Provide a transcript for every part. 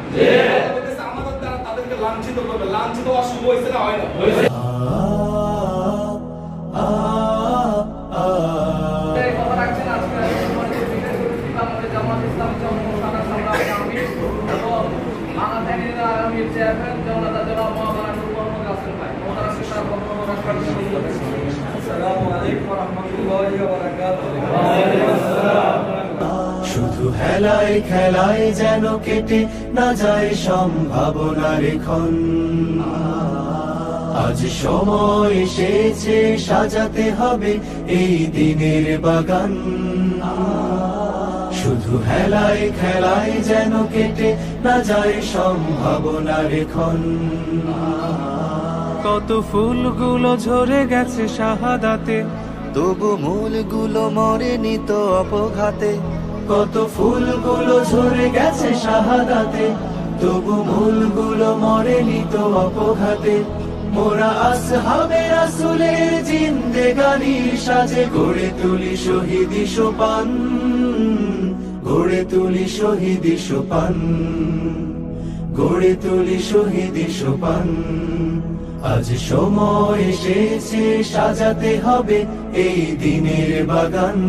আমাদের দ্বারা তাদেরকে লাঞ্ছিত করবে। লাঞ্ছিত হওয়া শুভ হয়েছে না হয় না? শুধু হেলায় খেলায় যেন কেটে না যায় সম্ভাবনার ক্ষণ। আজ সময় এসেছে সাজাতে হবে এই দিনের বাগান। শুধু হেলায় খেলায় যেন কেটে না যায় সম্ভাবনার ক্ষণ। কত ফুলগুলো ঝরে গেছে শাহাদাতে, তবু মূলগুলো মরেনি তো অপঘাতে। কত ফুলগুলো ঝরে গেছে শাহাদাতে, তবু মূলগুলো মরেনি তো অপঘাতে। মোরা আসহাবে রাসূলের জিন্দেগানির সাজে গড়ে তুলি শহীদি সোপান, গড়ে তুলি শহীদি সোপান, গড়ে তুলি শহীদি সোপান। আজ সময় এসেছে সাজাতে হবে এই দিনের বাগান।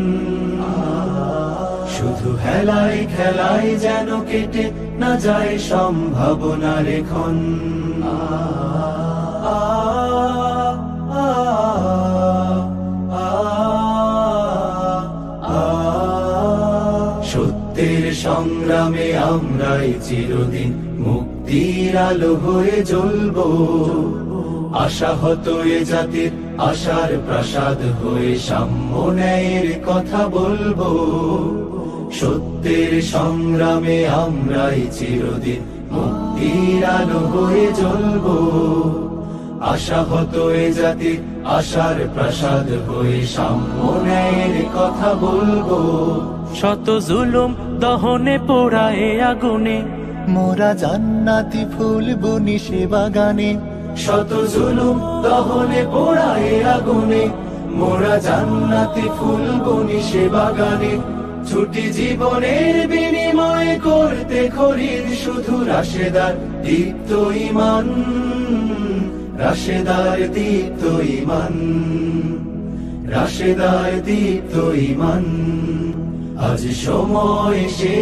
শুধু হেলায় খেলায় যেন কেটে না যায় সম্ভাবনার ক্ষণ। সত্যের সংগ্রামে আমরাই চিরদিন মুক্তির আলো হয়ে জ্বলবো। আশাহত এ জাতির আশার প্রাসাদ হয়ে সাম্য ন্যায়ের কথা বলবো। সত্যের সংগ্রামে আমরাই চিরদিন মুক্তির আলো হয়ে জ্বলবো। আশাহত এ জাতির আশার প্রাসাদ হয়ে সাম্য ন্যায়ের কথা বলবো। শত জুলুম দহনে পোড়ায় আগুনে, মোরা জান্নাতি ফুল বুনি সে বাগানে। শত জুলুম দহনে পোড়ায় আগুনে, মোরা জান্নাতি ফুল বুনি সে বাগানে। ছুটি জীবনের বিনিময় করতে খরিদ শুধু রাশেদার দীপ্ত ঈমান, রাশেদার দীপ্ত ঈমান, রাশেদার দীপ্ত ঈমান। আজ সময় এসে